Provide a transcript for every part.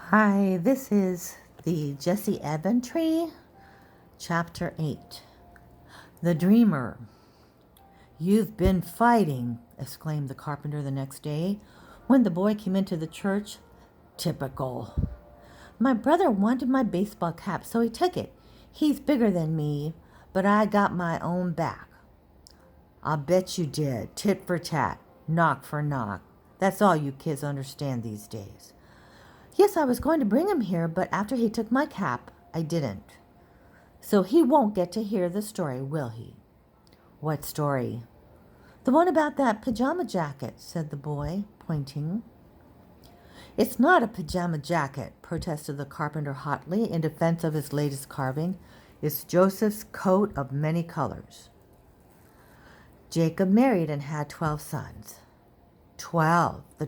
Hi, this is the Jesse Eventry, Chapter 8. The Dreamer. "You've been fighting," exclaimed the carpenter the next day when the boy came into the church. "Typical. My brother wanted my baseball cap, so he took it. He's bigger than me, but I got my own back." "I'll bet you did. Tit for tat. Knock for knock. That's all you kids understand these days." "Yes, I was going to bring him here, but after he took my cap, I didn't. So he won't get to hear the story, will he?" "What story?" "The one about that pajama jacket," said the boy, pointing. "It's not a pajama jacket," protested the carpenter hotly in defense of his latest carving. "It's Joseph's coat of many colors." Jacob married and had 12 sons. 12. The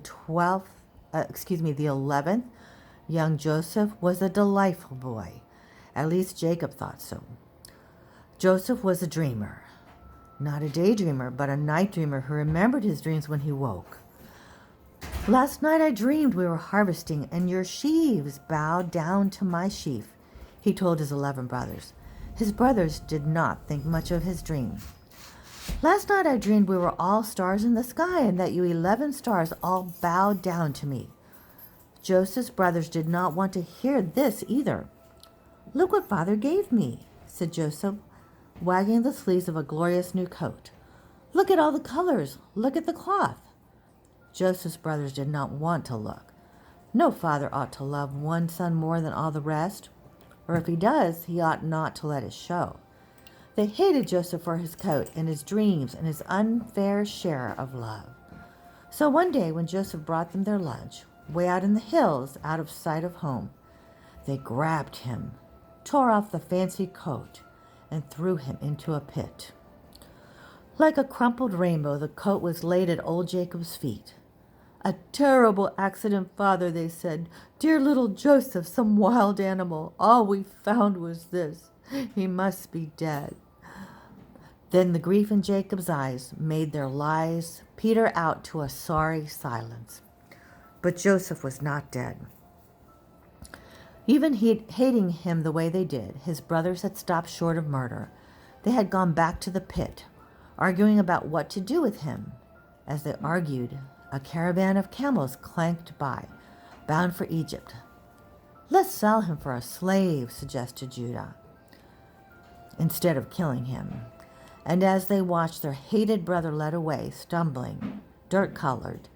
11th, young Joseph, was a delightful boy. At least Jacob thought so. Joseph was a dreamer. Not a daydreamer, but a night dreamer who remembered his dreams when he woke. "Last night I dreamed we were harvesting, and your sheaves bowed down to my sheaf," he told his 11 brothers. His brothers did not think much of his dream. "Last night I dreamed we were all stars in the sky, and that you 11 stars all bowed down to me." Joseph's brothers did not want to hear this either. "Look what Father gave me," said Joseph, wagging the sleeves of a glorious new coat. "Look at all the colors. Look at the cloth." Joseph's brothers did not want to look. No father ought to love one son more than all the rest, or if he does, he ought not to let it show. They hated Joseph for his coat and his dreams and his unfair share of love. So one day when Joseph brought them their lunch, way out in the hills, out of sight of home, they grabbed him, tore off the fancy coat, and threw him into a pit. Like a crumpled rainbow, the coat was laid at old Jacob's feet. "A terrible accident, Father," they said. "Dear little Joseph, some wild animal. All we found was this. He must be dead." Then the grief in Jacob's eyes made their lies peter out to a sorry silence. But Joseph was not dead. Even hating him the way they did, his brothers had stopped short of murder. They had gone back to the pit, arguing about what to do with him. As they argued, a caravan of camels clanked by, bound for Egypt. "Let's sell him for a slave," suggested Judah, instead of killing him. And as they watched their hated brother led away, stumbling, dirt-colored,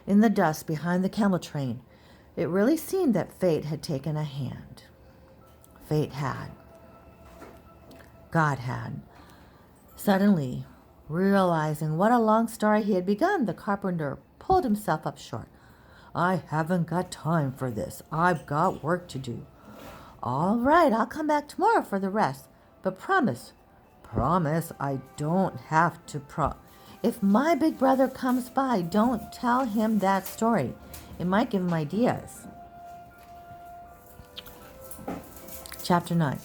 in the dust behind the camel train, it really seemed that fate had taken a hand. Fate had. God had. Suddenly, realizing what a long story he had begun, the carpenter pulled himself up short. "I haven't got time for this. I've got work to do." "All right, I'll come back tomorrow for the rest. But promise." "Promise? I don't have to If my big brother comes by, don't tell him that story. It might give him ideas." Chapter 9.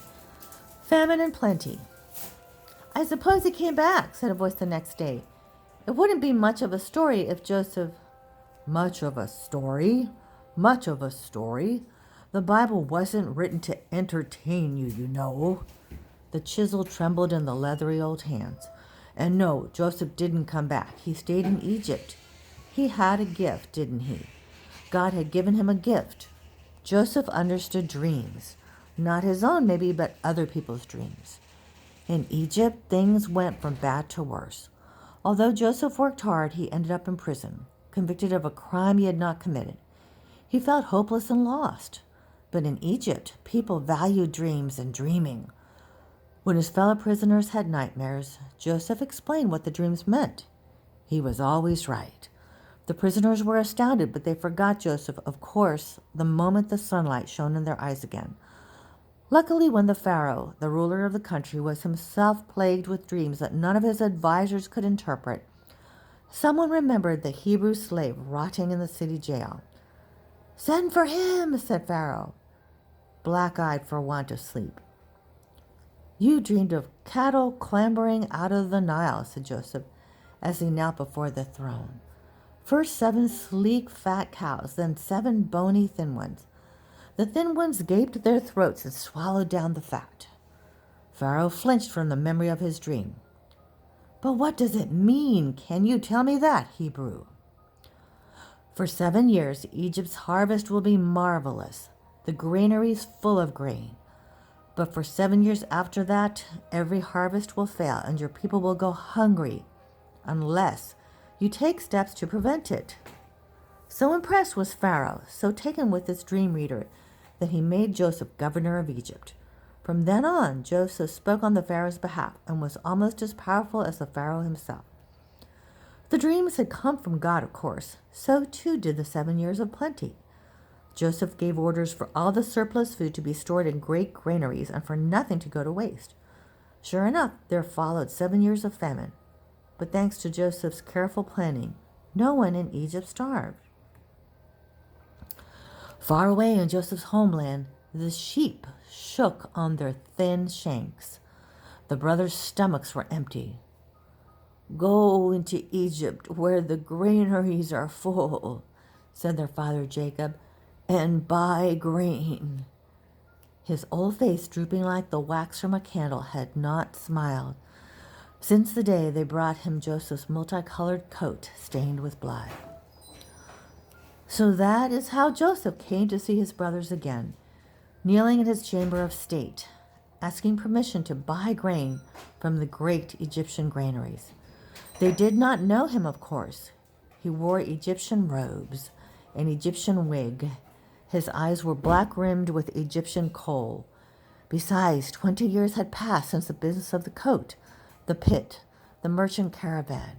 Famine and Plenty. "I suppose he came back," said a voice the next day. "It wouldn't be much of a story if Joseph—" "Much of a story? Much of a story? The Bible wasn't written to entertain you, you know." The chisel trembled in the leathery old hands. "And no, Joseph didn't come back. He stayed in Egypt. He had a gift, didn't he? God had given him a gift. Joseph understood dreams. Not his own, maybe, but other people's dreams. In Egypt, things went from bad to worse. Although Joseph worked hard, he ended up in prison, convicted of a crime he had not committed. He felt hopeless and lost. But in Egypt, people valued dreams and dreaming. When his fellow prisoners had nightmares, Joseph explained what the dreams meant. He was always right. The prisoners were astounded, but they forgot Joseph, of course, the moment the sunlight shone in their eyes again. Luckily, when the Pharaoh, the ruler of the country, was himself plagued with dreams that none of his advisors could interpret, someone remembered the Hebrew slave rotting in the city jail. "Send for him," said Pharaoh, black-eyed for want of sleep. "You dreamed of cattle clambering out of the Nile," said Joseph, as he knelt before the throne. "First 7 sleek, fat cows, then 7 bony, thin ones. The thin ones gaped their throats and swallowed down the fat. Pharaoh flinched from the memory of his dream. But what does it mean? Can you tell me that? Hebrew. For 7 years, Egypt's harvest will be marvelous, the granaries full of grain. But for 7 years after that, every harvest will fail and your people will go hungry unless you take steps to prevent it. So impressed was Pharaoh, so taken with this dream reader, that he made Joseph governor of Egypt. From then on, Joseph spoke on the Pharaoh's behalf and was almost as powerful as the Pharaoh himself. The dreams had come from God, of course. So too did the 7 years of plenty. Joseph gave orders for all the surplus food to be stored in great granaries and for nothing to go to waste. Sure enough, there followed 7 years of famine. But thanks to Joseph's careful planning, no one in Egypt starved. Far away in Joseph's homeland, the sheep shook on their thin shanks. The brothers' stomachs were empty. Go into Egypt where the granaries are full, said their father Jacob, and buy grain. His old face, drooping like the wax from a candle, had not smiled since the day they brought him Joseph's multicolored coat stained with blood. So that is how Joseph came to see his brothers again, kneeling in his chamber of state, asking permission to buy grain from the great Egyptian granaries. They did not know him, of course. He wore Egyptian robes, an Egyptian wig. His eyes were black-rimmed with Egyptian kohl. Besides, 20 years had passed since the business of the coat, the pit, the merchant caravan.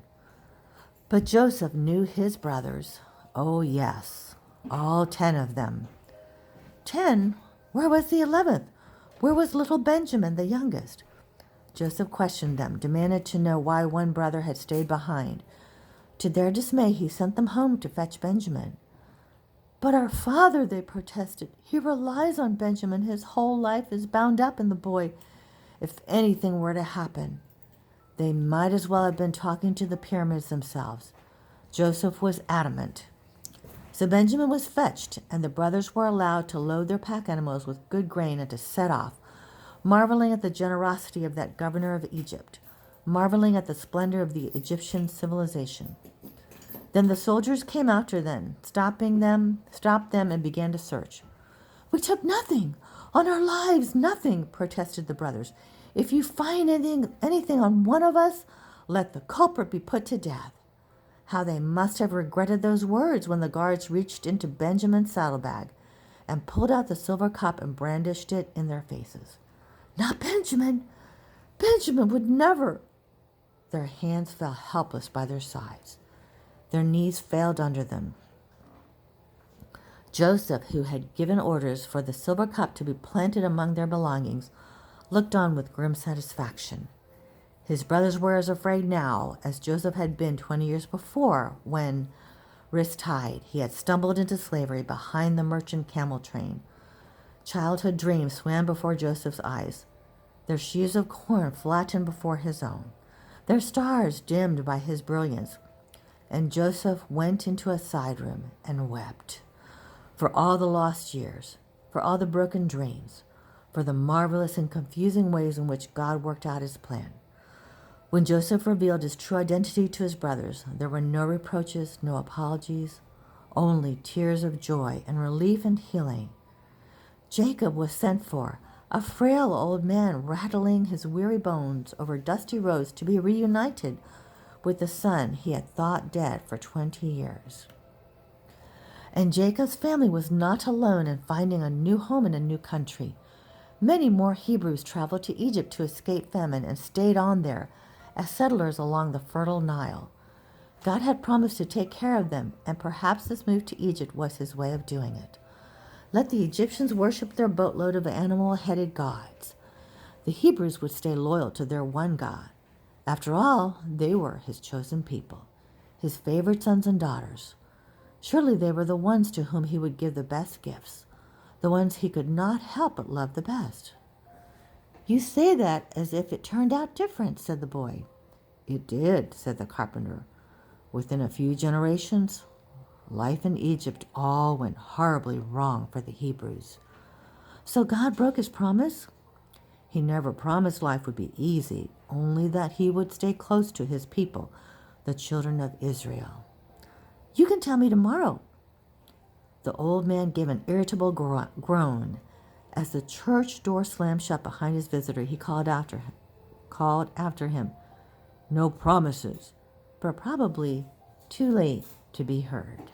But Joseph knew his brothers. Oh, yes, all 10 of them. 10? Where was the 11th? Where was little Benjamin, the youngest? Joseph questioned them, demanded to know why one brother had stayed behind. To their dismay, he sent them home to fetch Benjamin. But our father, they protested. He relies on Benjamin. His whole life is bound up in the boy. If anything were to happen, they might as well have been talking to the pyramids themselves. Joseph was adamant. So Benjamin was fetched, and the brothers were allowed to load their pack animals with good grain and to set off, marveling at the generosity of that governor of Egypt, marveling at the splendor of the Egyptian civilization. Then the soldiers came after them, stopped them, and began to search. We took nothing, on our lives, nothing, protested the brothers. If you find anything on one of us, let the culprit be put to death. How they must have regretted those words when the guards reached into Benjamin's saddlebag and pulled out the silver cup and brandished it in their faces. Not Benjamin! Benjamin would never! Their hands fell helpless by their sides. Their knees failed under them. Joseph, who had given orders for the silver cup to be planted among their belongings, looked on with grim satisfaction. His brothers were as afraid now as Joseph had been 20 years before when, wrist tied, he had stumbled into slavery behind the merchant camel train. Childhood dreams swam before Joseph's eyes, their sheaves of corn flattened before his own, their stars dimmed by his brilliance. And Joseph went into a side room and wept for all the lost years, for all the broken dreams, for the marvelous and confusing ways in which God worked out his plan. When Joseph revealed his true identity to his brothers, there were no reproaches, no apologies, only tears of joy and relief and healing. Jacob was sent for, a frail old man rattling his weary bones over dusty roads to be reunited with the son he had thought dead for 20 years. And Jacob's family was not alone in finding a new home in a new country. Many more Hebrews traveled to Egypt to escape famine and stayed on there as settlers along the fertile Nile. God had promised to take care of them, and perhaps this move to Egypt was his way of doing it. Let the Egyptians worship their boatload of animal-headed gods. The Hebrews would stay loyal to their one God. After all, they were his chosen people, his favored sons and daughters. Surely they were the ones to whom he would give the best gifts, the ones he could not help but love the best. You say that as if it turned out different, said the boy. It did, said the carpenter. Within a few generations, life in Egypt all went horribly wrong for the Hebrews. So God broke his promise? He never promised life would be easy, only that he would stay close to his people, the children of Israel. You can tell me tomorrow. The old man gave an irritable groan. As the church door slammed shut behind his visitor, he called after him, "No promises," but probably too late to be heard.